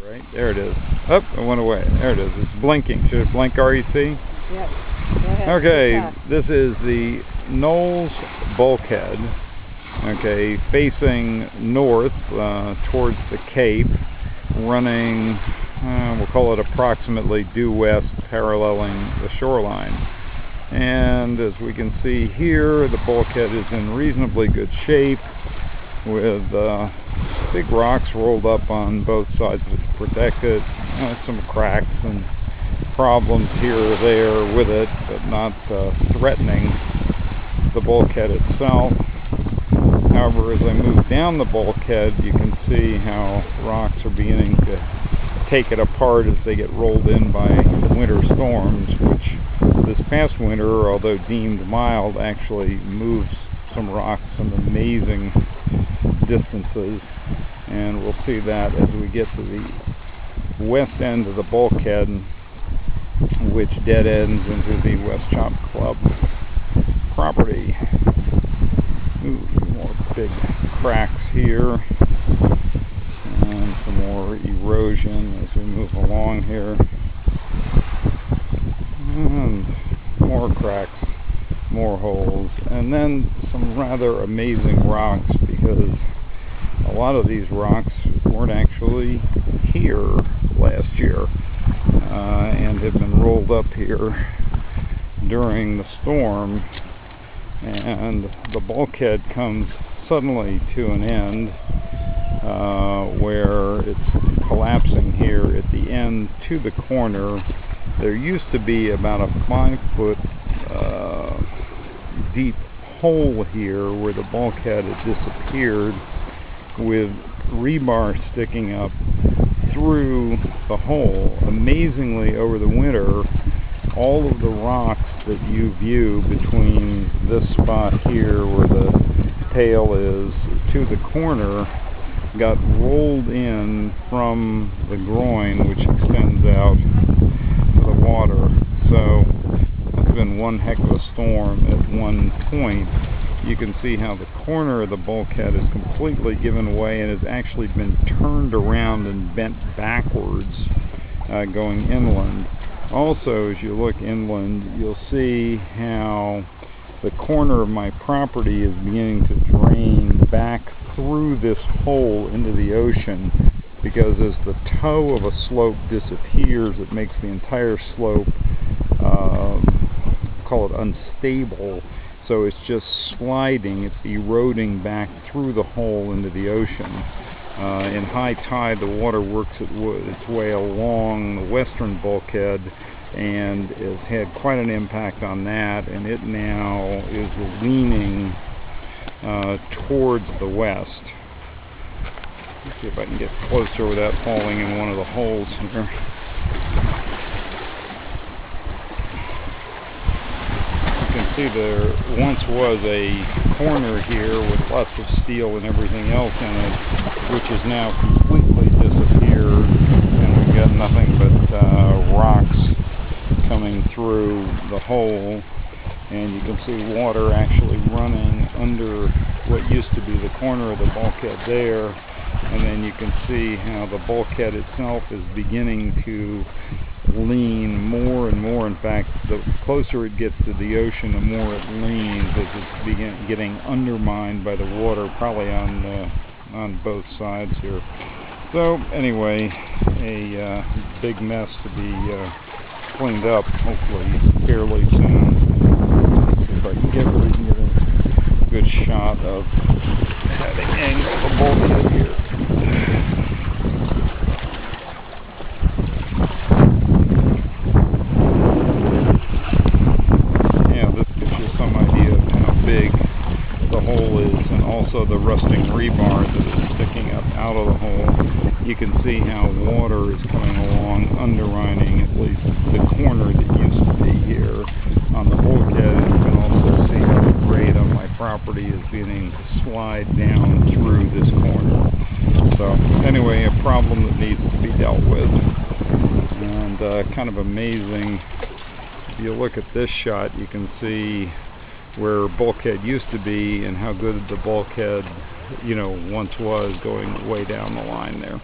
right? There it is. Oh, it went away. There it is. It's blinking. Should it blink REC? Yes. Go ahead. Okay, this is the Knowles bulkhead. Okay, facing north towards the Cape, running, we'll call it approximately due west, paralleling the shoreline. And as we can see here, the bulkhead is in reasonably good shape, with big rocks rolled up on both sides of it to protect it. Some cracks and problems here or there with it, but not threatening the bulkhead itself. However, as I move down the bulkhead, you can see how rocks are beginning to take it apart as they get rolled in by winter storms, which this past winter, although deemed mild, actually moves some rocks some amazing distances. And we'll see that as we get to the west end of the bulkhead, which dead ends into the West Chop Club property. Ooh, some more big cracks here, and some more erosion as we move along here, and more cracks, more holes, and then some rather amazing rocks, because a lot of these rocks weren't actually here last year and had been rolled up here during the storm. And the bulkhead comes suddenly to an end where it's collapsing here at the end to the corner. There used to be about a 5-foot deep hole here where the bulkhead had disappeared, with rebar sticking up through the hole. Amazingly, over the winter, all of the rocks that you view between this spot here where the tail is to the corner got rolled in from the groin, which extends out to the water. So it's been one heck of a storm. At one point, you can see how the corner of the bulkhead is completely given way and has actually been turned around and bent backwards going inland. Also, as you look inland, you'll see how the corner of my property is beginning to drain back through this hole into the ocean, because as the toe of a slope disappears, it makes the entire slope, call it unstable, so it's just sliding, it's eroding back through the hole into the ocean. In high tide, the water works its way along the western bulkhead and has had quite an impact on that, and it now is leaning towards the west. Let's see if I can get closer without falling in one of the holes here. You can see there once was a corner here with lots of steel and everything else in it, which has now completely disappeared, and we've got nothing but rocks coming through the hole. And you can see water actually running under what used to be the corner of the bulkhead there, and then you can see how the bulkhead itself is beginning to lean more and more. In fact, the closer it gets to the ocean, the more it leans as it's getting undermined by the water, probably on both sides here. So anyway, a big mess to be cleaned up, hopefully fairly soon. Let's see if I can get a good shot of the angle of the bulkhead here. The rusting rebar that is sticking up out of the hole. You can see how water is coming along, undermining at least the corner that used to be here on the bulkhead. And you can also see how the grade on my property is beginning to slide down through this corner. So anyway, a problem that needs to be dealt with, and kind of amazing. If you look at this shot, you can see where bulkhead used to be and how good the bulkhead, once was, going way down the line there.